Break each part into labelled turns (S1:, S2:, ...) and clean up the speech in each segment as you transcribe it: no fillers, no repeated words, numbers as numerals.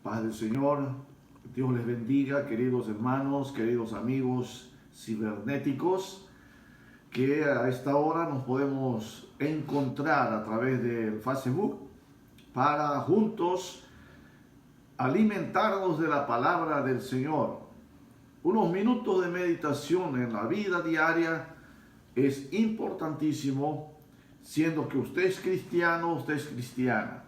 S1: Paz del Señor, Dios les bendiga, queridos hermanos, queridos amigos cibernéticos, que a esta hora nos podemos encontrar a través del Facebook para juntos alimentarnos de la palabra del Señor. Unos minutos de meditación en la vida diaria es importantísimo, siendo que usted es cristiano, usted es cristiana.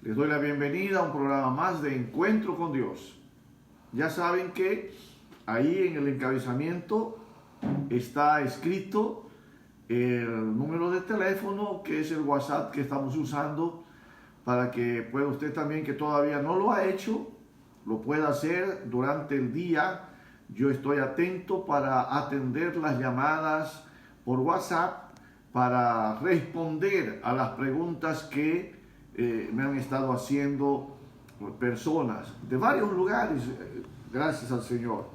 S1: Les doy la bienvenida a un programa más de Encuentro con Dios. Ya saben que ahí en el encabezamiento está escrito el número de teléfono, que es el WhatsApp que estamos usando, para que pueda usted también, que todavía no lo ha hecho, lo pueda hacer durante el día. Yo estoy atento para atender las llamadas por WhatsApp, para responder a las preguntas que me han estado haciendo personas de varios lugares, gracias al Señor.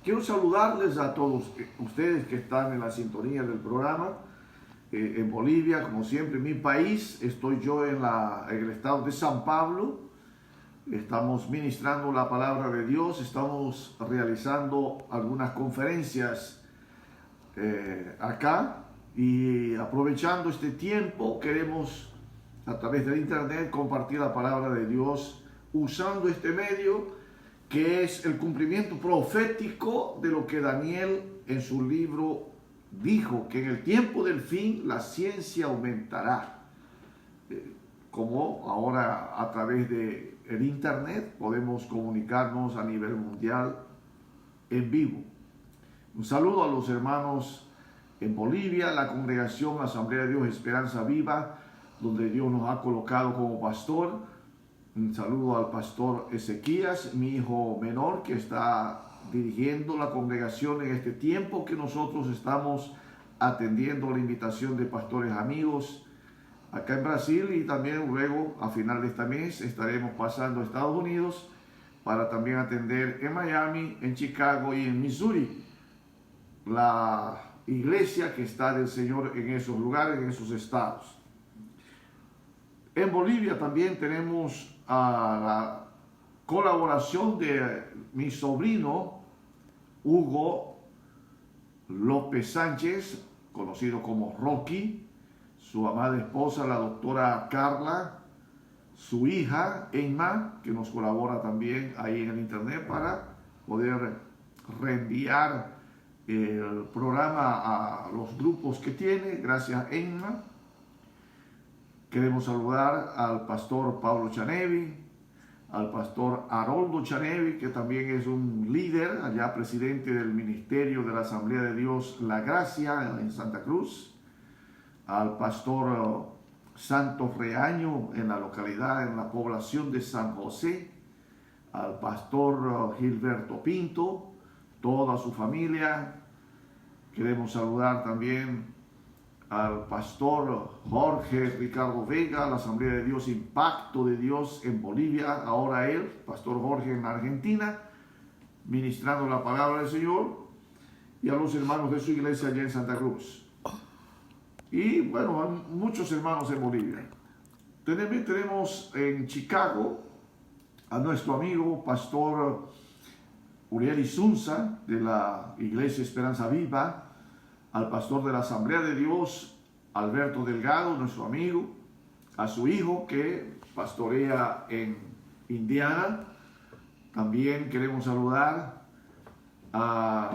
S1: Quiero saludarles a todos ustedes que están en la sintonía del programa, en Bolivia, como siempre, en mi país. Estoy yo en el estado de San Pablo. Estamos ministrando la palabra de Dios, estamos realizando algunas conferencias acá, y aprovechando este tiempo queremos a través del internet compartir la palabra de Dios usando este medio, que es el cumplimiento profético de lo que Daniel en su libro dijo, que en el tiempo del fin la ciencia aumentará. Como ahora a través de el internet podemos comunicarnos a nivel mundial en vivo. Un saludo a los hermanos en Bolivia, la congregación Asamblea de Dios Esperanza Viva, donde Dios nos ha colocado como pastor. Un saludo al pastor Ezequías, mi hijo menor, que está dirigiendo la congregación en este tiempo que nosotros estamos atendiendo la invitación de pastores amigos acá en Brasil, y también luego a final de este mes estaremos pasando a Estados Unidos para también atender en Miami, en Chicago y en Missouri la iglesia que está del Señor en esos lugares, en esos estados. En Bolivia también tenemos la colaboración de mi sobrino Hugo López Sánchez, conocido como Rocky, su amada esposa, la doctora Carla, su hija Emma, que nos colabora también ahí en el internet para poder reenviar el programa a los grupos que tiene. Gracias, Emma. Queremos saludar al pastor Pablo Chanevi, al pastor Haroldo Chanevi, que también es un líder, allá presidente del Ministerio de la Asamblea de Dios La Gracia en Santa Cruz, al pastor Santos Reaño en la localidad, en la población de San José, al pastor Gilberto Pinto, toda su familia. Queremos saludar también al pastor Jorge Ricardo Vega, la Asamblea de Dios Impacto de Dios en Bolivia, ahora él, pastor Jorge en Argentina, ministrando la palabra del Señor, y a los hermanos de su iglesia allá en Santa Cruz. Y bueno, a muchos hermanos en Bolivia. También tenemos en Chicago a nuestro amigo pastor Uriel Isunza de la iglesia Esperanza Viva, al pastor de la Asamblea de Dios Alberto Delgado, nuestro amigo, a su hijo que pastorea en Indiana. También queremos saludar a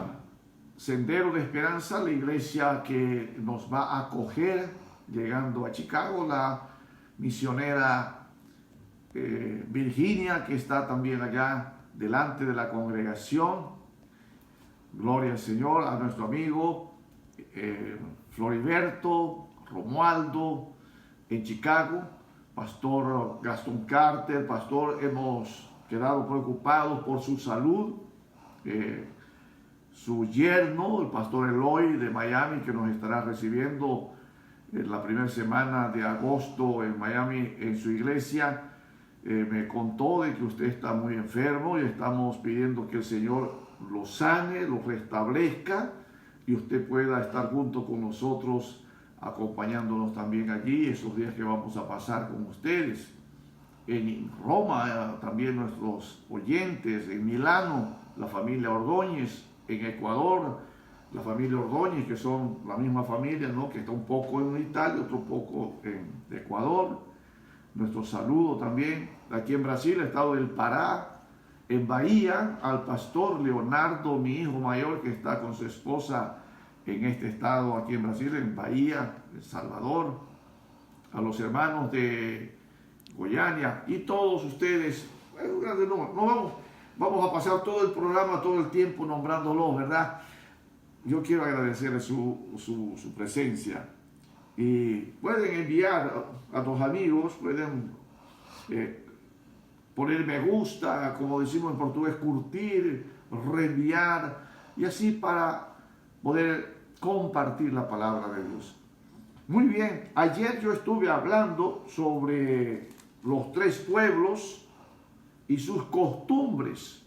S1: Sendero de Esperanza, la iglesia que nos va a acoger llegando a Chicago, la misionera Virginia, que está también allá delante de la congregación. Gloria al Señor. A nuestro amigo Floriberto Romualdo en Chicago, pastor Gastón Carter, pastor, hemos quedado preocupados por su salud. Su yerno, el pastor Eloy de Miami, que nos estará recibiendo en la primera semana de agosto en Miami en su iglesia, me contó de que usted está muy enfermo y estamos pidiendo que el Señor lo sane, lo restablezca, y usted pueda estar junto con nosotros, acompañándonos también allí esos días que vamos a pasar con ustedes. en Roma, también nuestros oyentes, en Milano, la familia Ordóñez, en Ecuador, la familia Ordóñez, que son la misma familia, ¿no? Que está un poco en Italia, otro poco en Ecuador. Nuestro saludo también. Aquí en Brasil, estado del Pará, en Bahía, al pastor Leonardo, mi hijo mayor, que está con su esposa en este estado aquí en Brasil, en Bahía, El Salvador, a los hermanos de Goiânia y todos ustedes. No vamos a pasar todo el programa, todo el tiempo nombrándolos, ¿verdad? Yo quiero agradecerles su presencia. Y pueden enviar a los amigos, pueden poner me gusta, como decimos en portugués, curtir, reenviar, y así para poder compartir la palabra de Dios. Muy bien, ayer yo estuve hablando sobre los 3 pueblos y sus costumbres.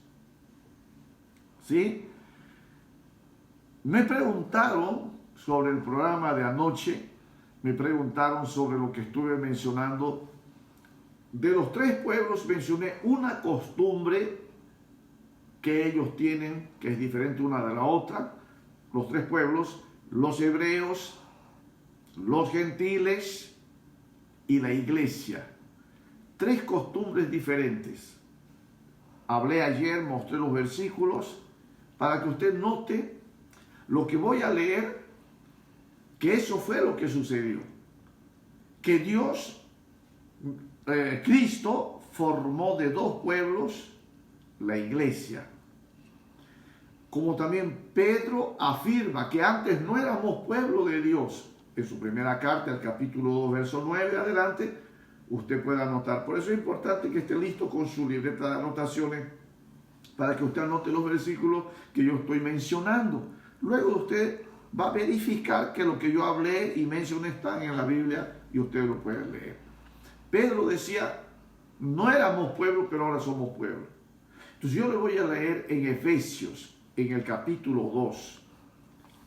S1: ¿Sí? Me preguntaron sobre el programa de anoche, me preguntaron sobre lo que estuve mencionando. De los 3 pueblos mencioné una costumbre que ellos tienen, que es diferente una de la otra. Los 3 pueblos, los hebreos, los gentiles y la iglesia. 3 costumbres diferentes. Hablé ayer, mostré los versículos para que usted note lo que voy a leer, que eso fue lo que sucedió. Que Dios, Cristo, formó de 2 pueblos la iglesia. Como también Pedro afirma que antes no éramos pueblo de Dios. En su primera carta, el capítulo 2, verso 9 adelante, usted puede anotar. Por eso es importante que esté listo con su libreta de anotaciones para que usted anote los versículos que yo estoy mencionando. Luego usted va a verificar que lo que yo hablé y mencioné están en la Biblia y usted lo puede leer. Pedro decía, no éramos pueblo, pero ahora somos pueblo. Entonces yo le voy a leer en Efesios, en el capítulo 2.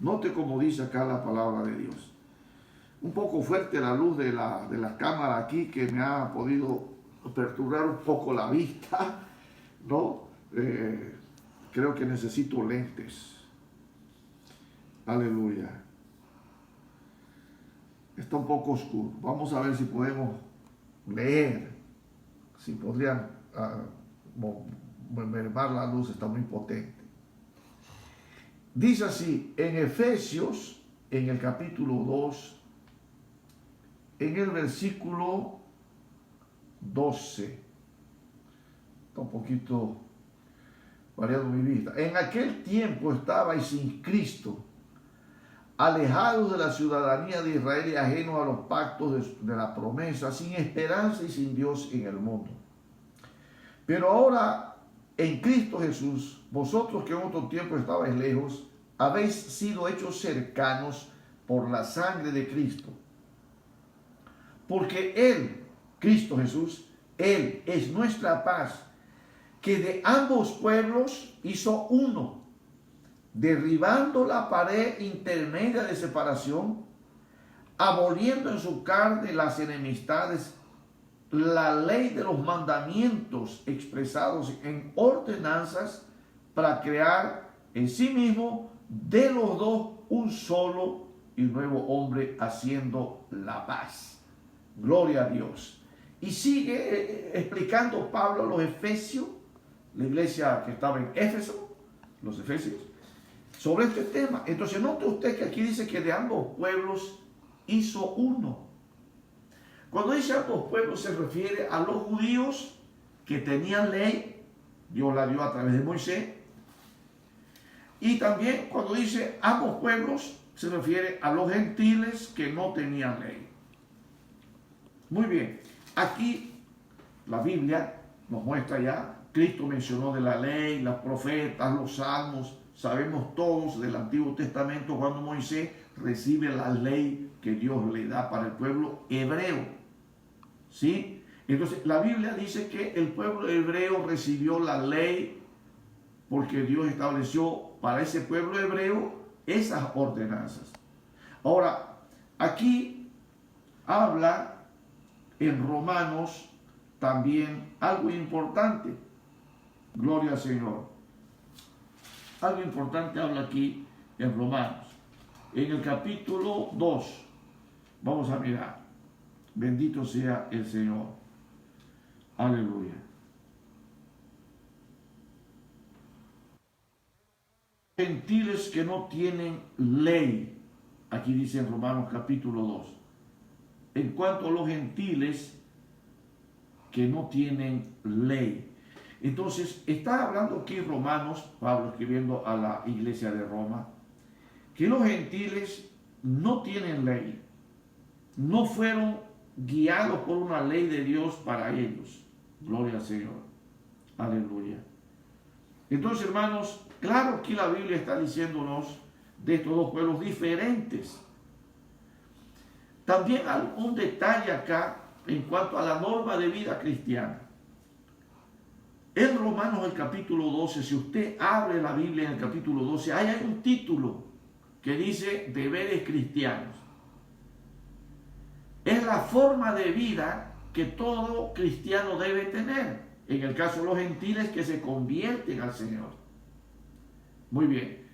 S1: Note cómo dice acá la palabra de Dios. Un poco fuerte la luz de la cámara aquí, que me ha podido perturbar un poco la vista, ¿no? Creo que necesito lentes. Aleluya. Está un poco oscuro. Vamos a ver si podemos leer. Si podrían mermar la luz, está muy potente. Dice así, en Efesios, en el capítulo 2, en el versículo 12. Está un poquito variado mi vista. En aquel tiempo estabais sin Cristo, alejados de la ciudadanía de Israel y ajenos a los pactos de la promesa, sin esperanza y sin Dios en el mundo. Pero ahora, en Cristo Jesús, vosotros que en otro tiempo estabais lejos, habéis sido hechos cercanos por la sangre de Cristo. Porque Él, Cristo Jesús, Él es nuestra paz, que de ambos pueblos hizo uno, derribando la pared intermedia de separación, aboliendo en su carne las enemistades, la ley de los mandamientos expresados en ordenanzas, para crear en sí mismo de los dos un solo y nuevo hombre, haciendo la paz. Gloria a Dios. Y sigue explicando Pablo a los Efesios, la iglesia que estaba en Éfeso, los Efesios, sobre este tema. Entonces note usted que aquí dice que de ambos pueblos hizo uno. Cuando dice ambos pueblos se refiere a los judíos que tenían ley, Dios la dio a través de Moisés. Y también cuando dice ambos pueblos se refiere a los gentiles que no tenían ley. Muy bien, aquí la Biblia nos muestra ya, Cristo mencionó de la ley, las profetas, los salmos. Sabemos todos del Antiguo Testamento cuando Moisés recibe la ley que Dios le da para el pueblo hebreo. ¿Sí? Entonces la Biblia dice que el pueblo hebreo recibió la ley porque Dios estableció para ese pueblo hebreo esas ordenanzas. Ahora, aquí habla en Romanos también algo importante. Gloria al Señor. Algo importante habla aquí en Romanos. En el capítulo 2, vamos a mirar. Bendito sea el Señor. Aleluya. Gentiles que no tienen ley. Aquí dice en Romanos capítulo 2. En cuanto a los gentiles que no tienen ley. Entonces, está hablando aquí Romanos, Pablo escribiendo a la iglesia de Roma, que los gentiles no tienen ley. No fueron guiados por una ley de Dios para ellos. Gloria al Señor. Aleluya. Entonces, hermanos, claro que la Biblia está diciéndonos de estos dos pueblos diferentes. También hay un detalle acá en cuanto a la norma de vida cristiana. En Romanos el capítulo 12, si usted abre la Biblia en el capítulo 12, ahí hay un título que dice deberes cristianos. Es la forma de vida que todo cristiano debe tener. En el caso de los gentiles que se convierten al Señor. Muy bien.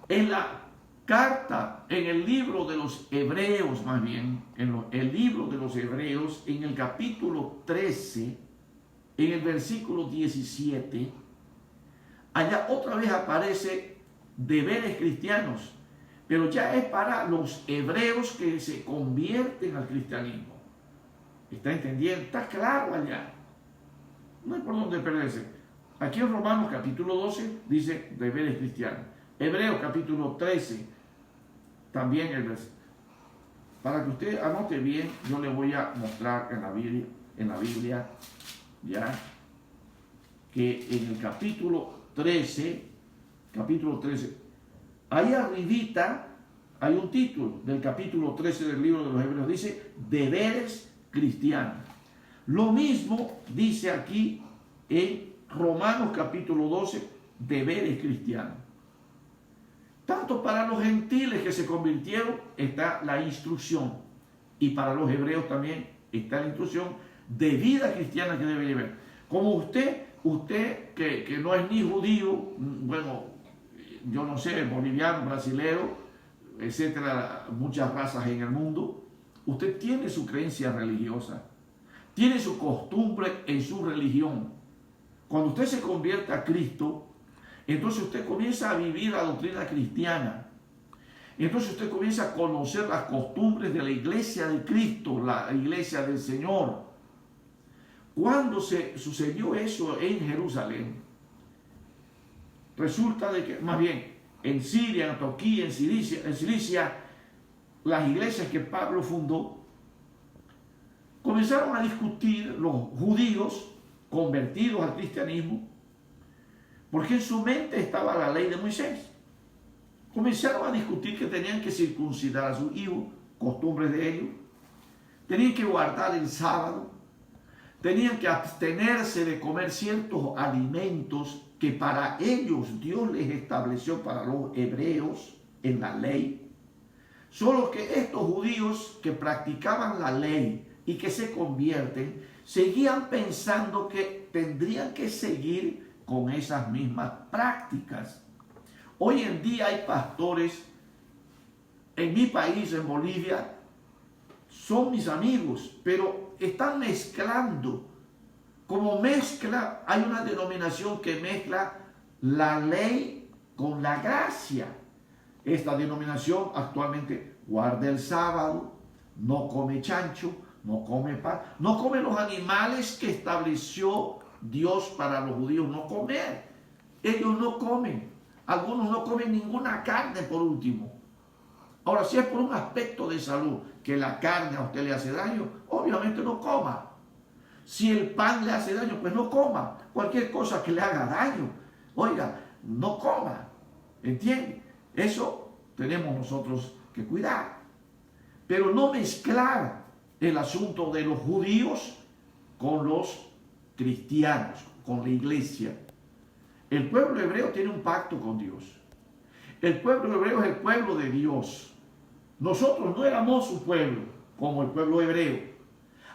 S1: En la carta, en el libro de los Hebreos, más bien, el libro de los Hebreos, en el capítulo 13, en el versículo 17, allá otra vez aparece deberes cristianos, pero ya es para los hebreos que se convierten al cristianismo. ¿Está entendiendo? Está claro allá. No hay por dónde perderse. Aquí en Romanos capítulo 12 dice deberes cristianos. Hebreos capítulo 13 también el versículo. Para que usted anote bien, yo le voy a mostrar en la Biblia ya que en el capítulo 13, ahí arribita hay un título del capítulo 13 del libro de los Hebreos, dice deberes cristianos. Lo mismo dice aquí en Romanos capítulo 12, deberes cristianos. Tanto para los gentiles que se convirtieron está la instrucción, y para los hebreos también está la instrucción de vida cristiana que debe llevar. Como usted que no es ni judío, bueno, yo no sé, boliviano, brasilero, etcétera, muchas razas en el mundo, usted tiene su creencia religiosa, tiene su costumbre en su religión. Cuando usted se convierte a Cristo, entonces usted comienza a vivir la doctrina cristiana. Entonces usted comienza a conocer las costumbres de la iglesia de Cristo, la iglesia del Señor. Cuando se sucedió eso en Jerusalén, resulta de que, más bien, en Siria, en Antioquía, en Cilicia, las iglesias que Pablo fundó, comenzaron a discutir los judíos convertidos al cristianismo, porque en su mente estaba la ley de Moisés. Comenzaron a discutir que tenían que circuncidar a sus hijos, costumbres de ellos, tenían que guardar el sábado, tenían que abstenerse de comer ciertos alimentos que para ellos Dios les estableció para los hebreos en la ley. Solo que estos judíos que practicaban la ley y que se convierten, seguían pensando que tendrían que seguir con esas mismas prácticas. Hoy en día hay pastores en mi país, en Bolivia, son mis amigos, pero están mezclando. Como mezcla, hay una denominación que mezcla la ley con la gracia. Esta denominación actualmente guarda el sábado, no come chancho, no come pan, no come los animales que estableció Dios para los judíos no comer. Ellos no comen. Algunos no comen ninguna carne por último. Ahora, si es por un aspecto de salud, que la carne a usted le hace daño, obviamente no coma. Si el pan le hace daño, pues no coma. Cualquier cosa que le haga daño, oiga, no coma. ¿Entiende? Eso tenemos nosotros que cuidar. Pero no mezclar el asunto de los judíos con los cristianos, con la iglesia. El pueblo hebreo tiene un pacto con Dios. El pueblo hebreo es el pueblo de Dios. Nosotros no éramos su pueblo, como el pueblo hebreo.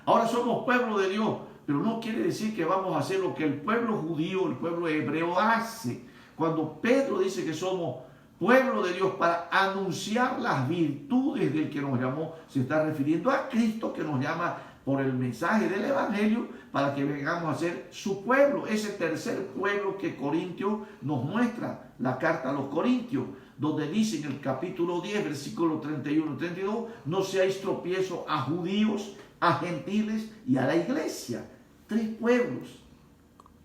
S1: Ahora somos pueblo de Dios, pero no quiere decir que vamos a hacer lo que el pueblo judío, el pueblo hebreo hace. Cuando Pedro dice que somos pueblo de Dios para anunciar las virtudes del que nos llamó, se está refiriendo a Cristo, que nos llama por el mensaje del Evangelio para que vengamos a ser su pueblo, ese tercer pueblo que Corintios nos muestra, la carta a los Corintios, donde dice en el capítulo 10, versículo 31 y 32, no seáis tropiezo a judíos, a gentiles y a la iglesia. Tres pueblos.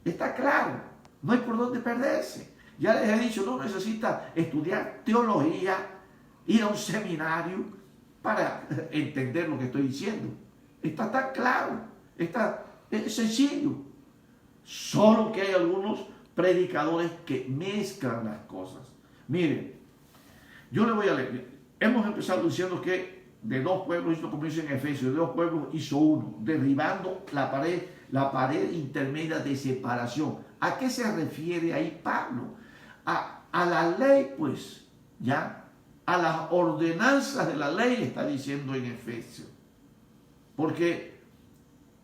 S1: Está claro, no hay por dónde perderse. Ya les he dicho, no necesita estudiar teología, ir a un seminario para entender lo que estoy diciendo. Está tan claro, está sencillo. Solo que hay algunos predicadores que mezclan las cosas. Miren, yo le voy a leer. Hemos empezado diciendo que de dos pueblos hizo, como dice en Efesios, de dos pueblos hizo uno, derribando la pared intermedia de separación. ¿A qué se refiere ahí Pablo? A la ley, pues, ya, a las ordenanzas de la ley, está diciendo en Efesios. Porque,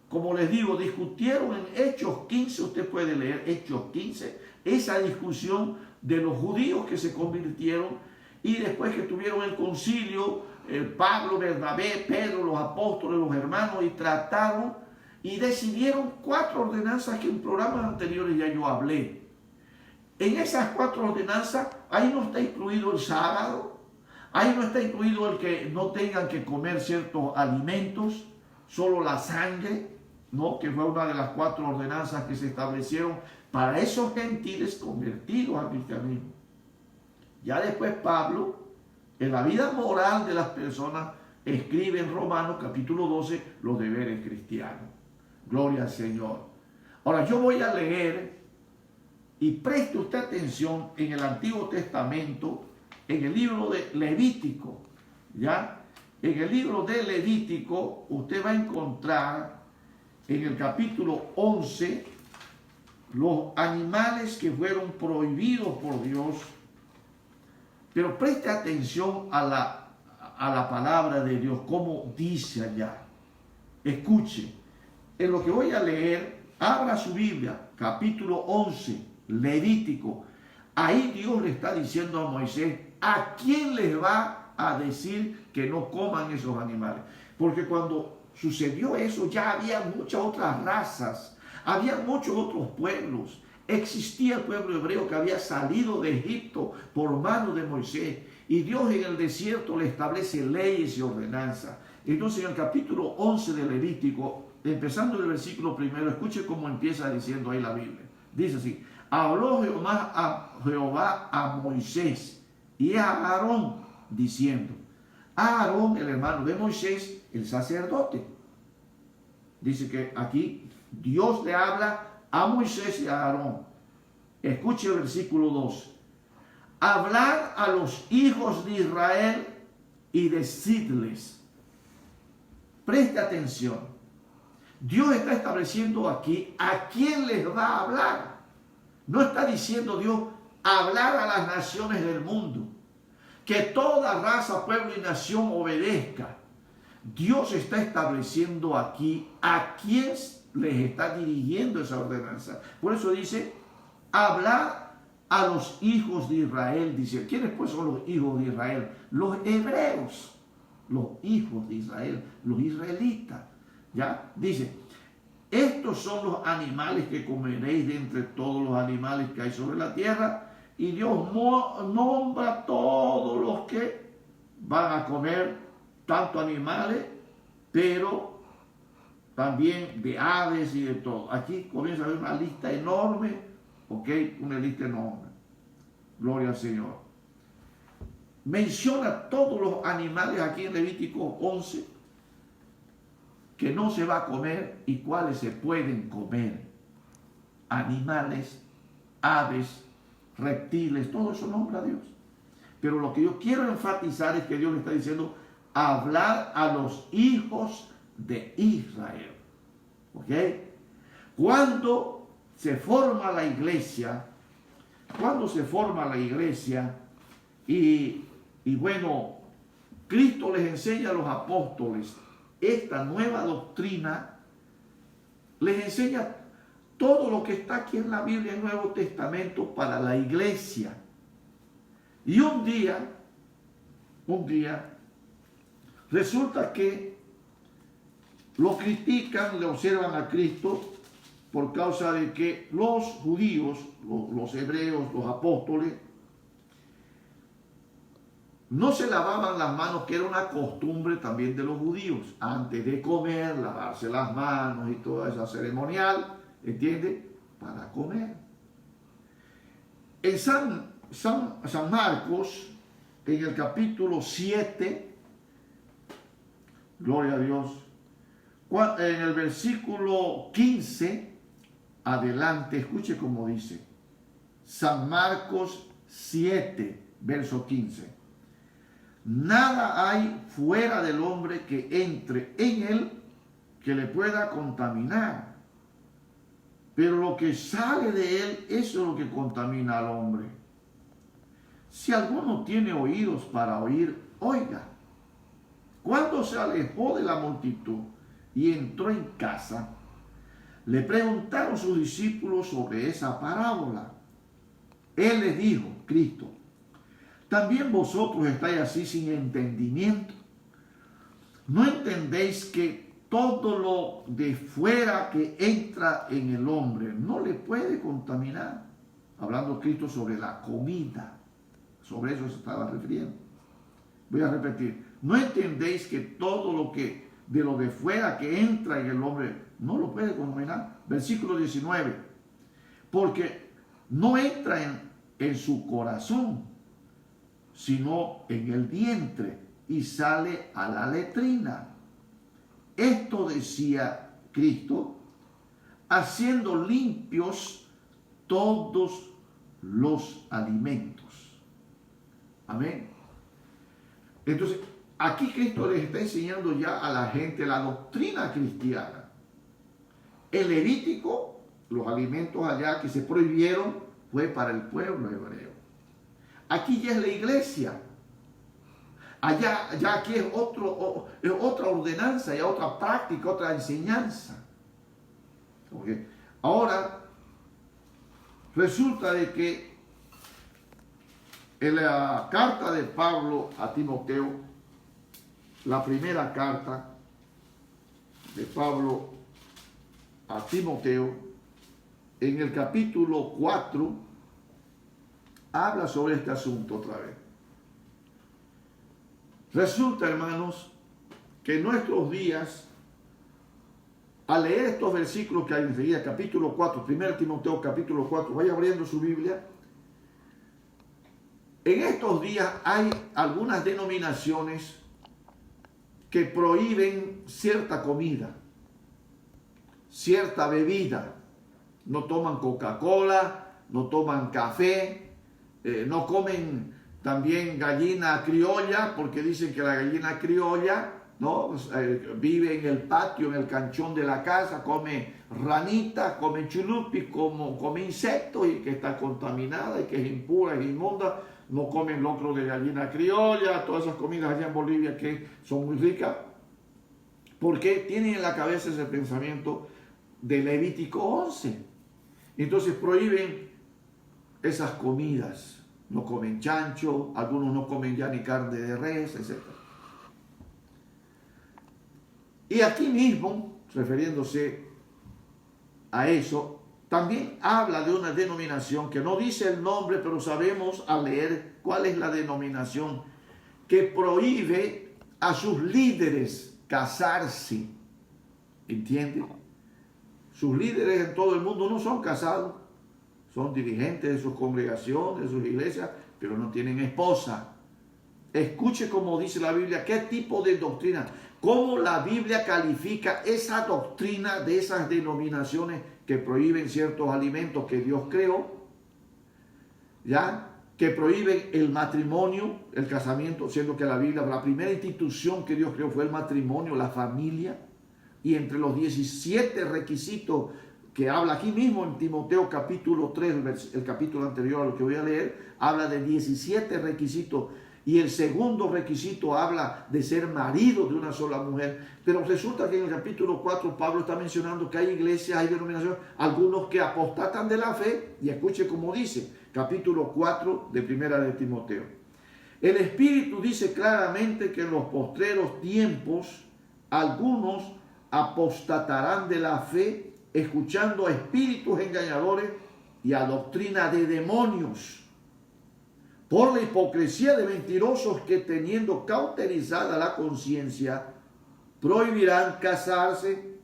S1: como les digo, discutieron en Hechos 15, usted puede leer Hechos 15, esa discusión de los judíos que se convirtieron y después que tuvieron el concilio, Pablo, Bernabé, Pedro, los apóstoles, los hermanos, y trataron y decidieron 4 ordenanzas que en programas anteriores ya yo hablé. En esas 4 ordenanzas, ahí no está incluido el sábado, ahí no está incluido el que no tengan que comer ciertos alimentos, solo la sangre, ¿no? Que fue una de las 4 ordenanzas que se establecieron para esos gentiles convertidos al cristianismo. Ya después Pablo, en la vida moral de las personas, escribe en Romanos capítulo 12 los deberes cristianos. Gloria al Señor. Ahora yo voy a leer, y preste usted atención, en el Antiguo Testamento, en el libro de Levítico, ¿ya? En el libro de Levítico usted va a encontrar en el capítulo 11 los animales que fueron prohibidos por Dios. Pero preste atención a la palabra de Dios, como dice allá. Escuche, en lo que voy a leer, abra su Biblia, capítulo 11, Levítico. Ahí Dios le está diciendo a Moisés, ¿a quién les va a decir que no coman esos animales? Porque cuando sucedió eso, ya había muchas otras razas, había muchos otros pueblos. Existía el pueblo hebreo que había salido de Egipto por mano de Moisés, y Dios en el desierto le establece leyes y ordenanzas. Entonces en el capítulo 11 de Levítico, empezando el versículo 1, escuche cómo empieza diciendo ahí la Biblia. Dice así: habló Jehová a Moisés y a Aarón, diciendo, Aarón, el hermano de Moisés, el sacerdote. Dice que aquí Dios le habla a Moisés y a Aarón. Escuche el versículo 2. Hablar a los hijos de Israel y decidles. Preste atención. Dios está estableciendo aquí a quién les va a hablar. No está diciendo Dios hablar a las naciones del mundo, que toda raza, pueblo y nación obedezca. Dios está estableciendo aquí a quién les está dirigiendo esa ordenanza. Por eso dice, hablar a los hijos de Israel. Dice, ¿quiénes pues son los hijos de Israel? Los hebreos, los hijos de Israel, los israelitas. ¿Ya? Dice, estos son los animales que comeréis de entre todos los animales que hay sobre la tierra. Y Dios nombra todos los que van a comer, tanto animales, pero también de aves y de todo. Aquí comienza a haber una lista enorme, ¿ok? Una lista enorme. Gloria al Señor. Menciona todos los animales aquí en Levítico 11 que no se va a comer y cuáles se pueden comer. Animales, aves, reptiles, todo eso nombra a Dios. Pero lo que yo quiero enfatizar es que Dios le está diciendo hablar a los hijos de Israel. ¿Ok? Cuando se forma la iglesia, y bueno, Cristo les enseña a los apóstoles esta nueva doctrina, les enseña todo lo que está aquí en la Biblia, en el Nuevo Testamento, para la iglesia. Y un día, resulta que lo critican, le observan a Cristo por causa de que los judíos, los hebreos, los apóstoles, no se lavaban las manos, que era una costumbre también de los judíos. Antes de comer, lavarse las manos y toda esa ceremonial, ¿entiende? Para comer. En San Marcos, en el capítulo 7, gloria a Dios, en el versículo 15, adelante, escuche cómo dice. San Marcos 7, verso 15. Nada hay fuera del hombre que entre en él que le pueda contaminar. Pero lo que sale de él, eso es lo que contamina al hombre. Si alguno tiene oídos para oír, oiga. Cuando se alejó de la multitud y entró en casa, le preguntaron sus discípulos sobre esa parábola. Él les dijo, Cristo, ¿también vosotros estáis así sin entendimiento? ¿No entendéis que todo lo de fuera que entra en el hombre no le puede contaminar? Hablando Cristo sobre la comida. Sobre eso se estaba refiriendo. Voy a repetir. ¿No entendéis que todo lo que de lo de fuera que entra en el hombre no lo puede contaminar? Versículo 19. Porque no entra en su corazón, sino en el vientre y sale a la letrina. Esto decía Cristo, haciendo limpios todos los alimentos. Amén. Entonces, aquí Cristo les está enseñando ya a la gente la doctrina cristiana. El levítico, los alimentos allá que se prohibieron, fue para el pueblo hebreo. Aquí ya es la iglesia. Allá, ya aquí es otra ordenanza, ya otra práctica, otra enseñanza. Okay. Ahora, resulta de que en la carta de Pablo a Timoteo, la primera carta de Pablo a Timoteo, en el capítulo 4, habla sobre este asunto otra vez. Resulta, hermanos, que en nuestros días, al leer estos versículos que hay enseguida, capítulo 4, 1 Timoteo capítulo 4, vaya abriendo su Biblia. En estos días hay algunas denominaciones que prohíben cierta comida, cierta bebida. No toman Coca-Cola, no toman café, no comen también gallina criolla, porque dicen que la gallina criolla, ¿no? Vive en el patio, en el canchón de la casa, come ranitas, come chulupi, come insectos, y que está contaminada y que es impura, es inmunda. No comen locro de gallina criolla, todas esas comidas allá en Bolivia que son muy ricas, porque tienen en la cabeza ese pensamiento de Levítico 11. Entonces prohíben esas comidas. No comen chancho, algunos no comen ya ni carne de res, etc. Y aquí mismo, refiriéndose a eso, también habla de una denominación que no dice el nombre, pero sabemos al leer cuál es la denominación, que prohíbe a sus líderes casarse. ¿Entiende? Sus líderes en todo el mundo no son casados, son dirigentes de sus congregaciones, de sus iglesias, pero no tienen esposa. Escuche cómo dice la Biblia, qué tipo de doctrina, cómo la Biblia califica esa doctrina de esas denominaciones que prohíben ciertos alimentos que Dios creó, ¿ya? Que prohíben el matrimonio, el casamiento, siendo que la Biblia, la primera institución que Dios creó fue el matrimonio, la familia, y entre los 17 requisitos que habla aquí mismo en Timoteo capítulo 3, el capítulo anterior a lo que voy a leer, habla de 17 requisitos y el segundo requisito habla de ser marido de una sola mujer. Pero resulta que en el capítulo 4 Pablo está mencionando que hay iglesias, hay denominaciones, algunos que apostatan de la fe, y escuche cómo dice, capítulo 4 de Primera de Timoteo. El Espíritu dice claramente que en los postreros tiempos algunos apostatarán de la fe, escuchando a espíritus engañadores y a doctrina de demonios, por la hipocresía de mentirosos que, teniendo cauterizada la conciencia, prohibirán casarse,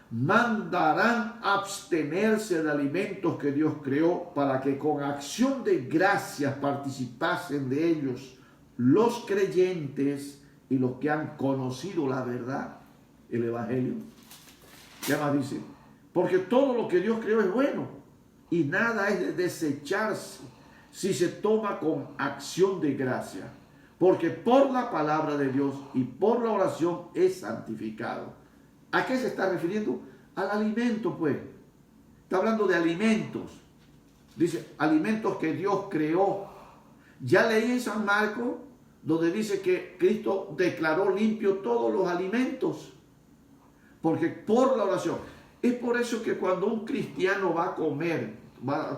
S1: mandarán abstenerse de alimentos que Dios creó, para que con acción de gracias participasen de ellos los creyentes y los que han conocido la verdad, el Evangelio. ¿Qué más dice? Porque todo lo que Dios creó es bueno, y nada es de desecharse si se toma con acción de gracia, porque por la palabra de Dios y por la oración es santificado. ¿A qué se está refiriendo? Al alimento, pues. Está hablando de alimentos. Dice, alimentos que Dios creó. Ya leí en San Marcos, donde dice que Cristo declaró limpio todos los alimentos, porque por la oración. Es por eso que cuando un cristiano va a comer,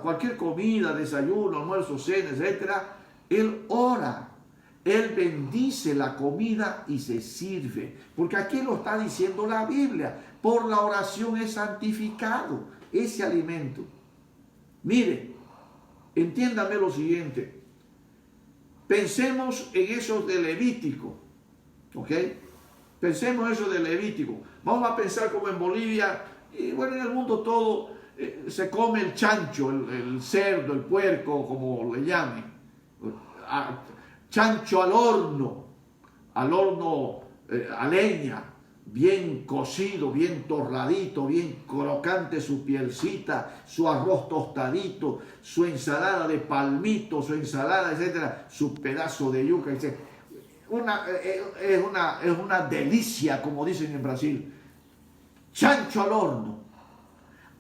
S1: cualquier comida, desayuno, almuerzo, cena, etcétera, él ora, él bendice la comida y se sirve, porque aquí lo está diciendo la Biblia, por la oración es santificado ese alimento. Mire, entiéndame lo siguiente, pensemos en eso de Levítico, ¿ok? Pensemos en eso de Levítico. Vamos a pensar como en Bolivia, y bueno, en el mundo todo, se come el chancho, el cerdo, el puerco, como le llamen. Chancho al horno, a leña, bien cocido, bien torradito, bien crocante su pielcita, su arroz tostadito, su ensalada de palmito, su ensalada, etcétera, su pedazo de yuca, etc. Es una delicia, como dicen en Brasil. Chancho al horno.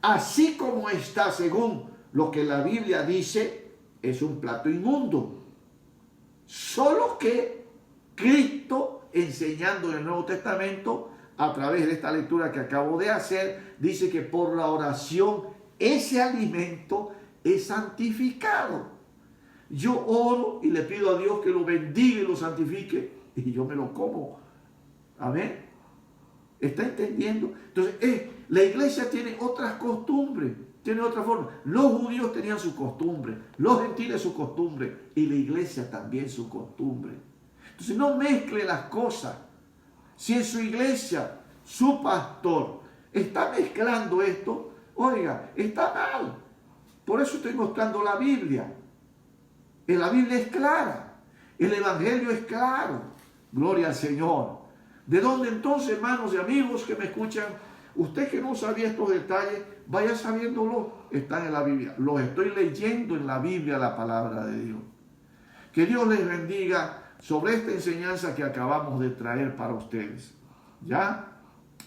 S1: Así como está, según lo que la Biblia dice, es un plato inmundo. Solo que Cristo, enseñando en el Nuevo Testamento, a través de esta lectura que acabo de hacer, dice que por la oración ese alimento es santificado. Yo oro y le pido a Dios que lo bendiga y lo santifique, y yo me lo como. Amén. ¿Está entendiendo? Entonces, la iglesia tiene otras costumbres, tiene otra forma. Los judíos tenían su costumbre, los gentiles su costumbre, y la iglesia también su costumbre. Entonces, no mezcle las cosas. Si en su iglesia, su pastor está mezclando esto, oiga, está mal. Por eso estoy mostrando la Biblia. La Biblia es clara, el Evangelio es claro. Gloria al Señor. ¿De dónde entonces, hermanos y amigos que me escuchan? Usted que no sabía estos detalles, vaya sabiéndolo, están en la Biblia. Los estoy leyendo en la Biblia, la palabra de Dios. Que Dios les bendiga sobre esta enseñanza que acabamos de traer para ustedes. ¿Ya?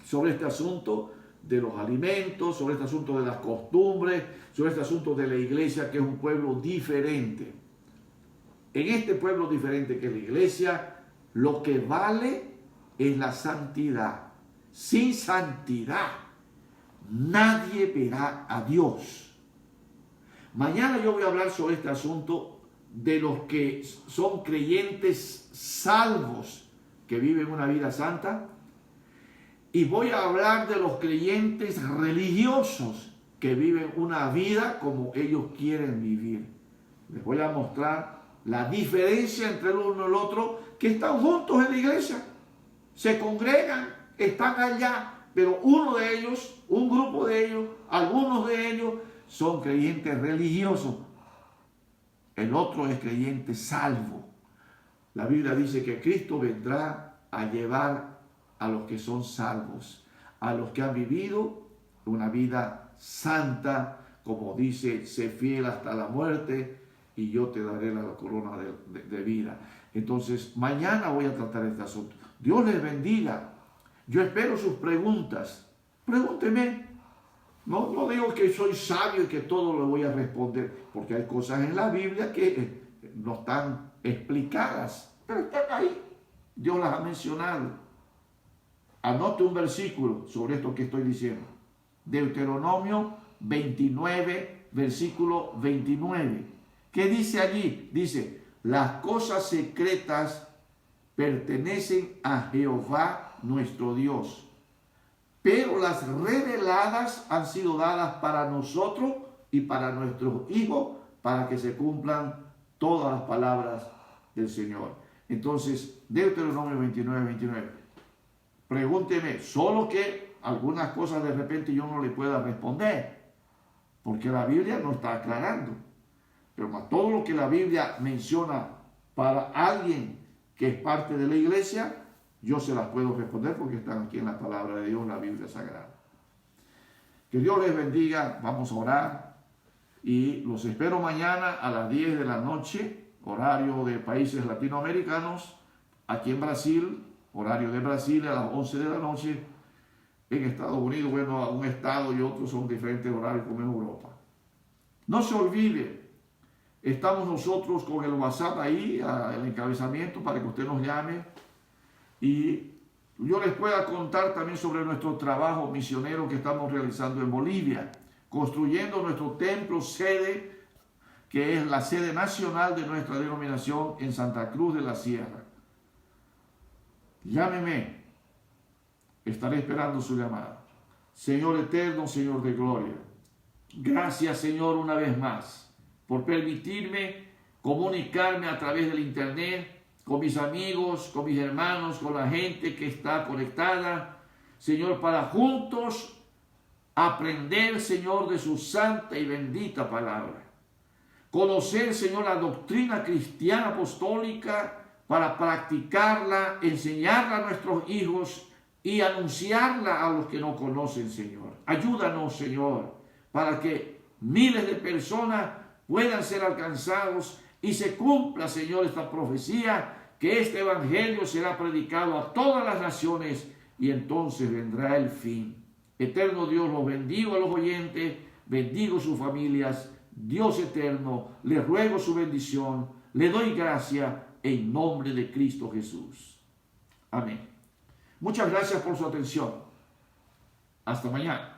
S1: Sobre este asunto de los alimentos, sobre este asunto de las costumbres, sobre este asunto de la iglesia, que es un pueblo diferente. En este pueblo diferente que es la iglesia, lo que vale es la santidad. Sin santidad nadie verá a Dios. Mañana yo voy a hablar sobre este asunto de los que son creyentes salvos que viven una vida santa, y voy a hablar de los creyentes religiosos que viven una vida como ellos quieren vivir. Les voy a mostrar la diferencia entre el uno y el otro, que están juntos en la iglesia, se congregan, están allá, pero uno de ellos, un grupo de ellos, algunos de ellos son creyentes religiosos, el otro es creyente salvo. La Biblia dice que Cristo vendrá a llevar a los que son salvos, a los que han vivido una vida santa, como dice, sé fiel hasta la muerte y yo te daré la corona de vida. Entonces, mañana voy a tratar este asunto. Dios les bendiga. Yo espero sus preguntas. Pregúnteme. No digo que soy sabio y que todo lo voy a responder, porque hay cosas en la Biblia que no están explicadas, pero están ahí. Dios las ha mencionado. Anote un versículo sobre esto que estoy diciendo. Deuteronomio 29, versículo 29. ¿Qué dice allí? Dice, las cosas secretas pertenecen a Jehová nuestro Dios, pero las reveladas han sido dadas para nosotros y para nuestros hijos, para que se cumplan todas las palabras del Señor. Entonces, Deuteronomio 29, 29. Pregúnteme, solo que algunas cosas de repente yo no le pueda responder, porque la Biblia no está aclarando. Pero más todo lo que la Biblia menciona para alguien que es parte de la iglesia, yo se las puedo responder porque están aquí en la palabra de Dios, la Biblia Sagrada. Que Dios les bendiga, vamos a orar y los espero mañana a las 10 de la noche, horario de países latinoamericanos, aquí en Brasil, horario de Brasil a las 11 de la noche, en Estados Unidos, bueno, un estado y otros son diferentes horarios como en Europa. No se olvide, estamos nosotros con el WhatsApp ahí, el encabezamiento para que usted nos llame y yo les pueda contar también sobre nuestro trabajo misionero que estamos realizando en Bolivia, construyendo nuestro templo sede, que es la sede nacional de nuestra denominación en Santa Cruz de la Sierra. Llámeme, estaré esperando su llamada. Señor eterno, Señor de gloria, gracias Señor una vez más por permitirme comunicarme a través del internet con mis amigos, con mis hermanos, con la gente que está conectada, Señor, para juntos aprender, Señor, de su santa y bendita palabra. Conocer, Señor, la doctrina cristiana apostólica para practicarla, enseñarla a nuestros hijos y anunciarla a los que no conocen, Señor. Ayúdanos, Señor, para que miles de personas puedan ser alcanzados y se cumpla, Señor, esta profecía, que este evangelio será predicado a todas las naciones y entonces vendrá el fin. Eterno Dios, los bendigo a los oyentes, bendigo sus familias. Dios eterno, le ruego su bendición, le doy gracia en nombre de Cristo Jesús. Amén. Muchas gracias por su atención. Hasta mañana.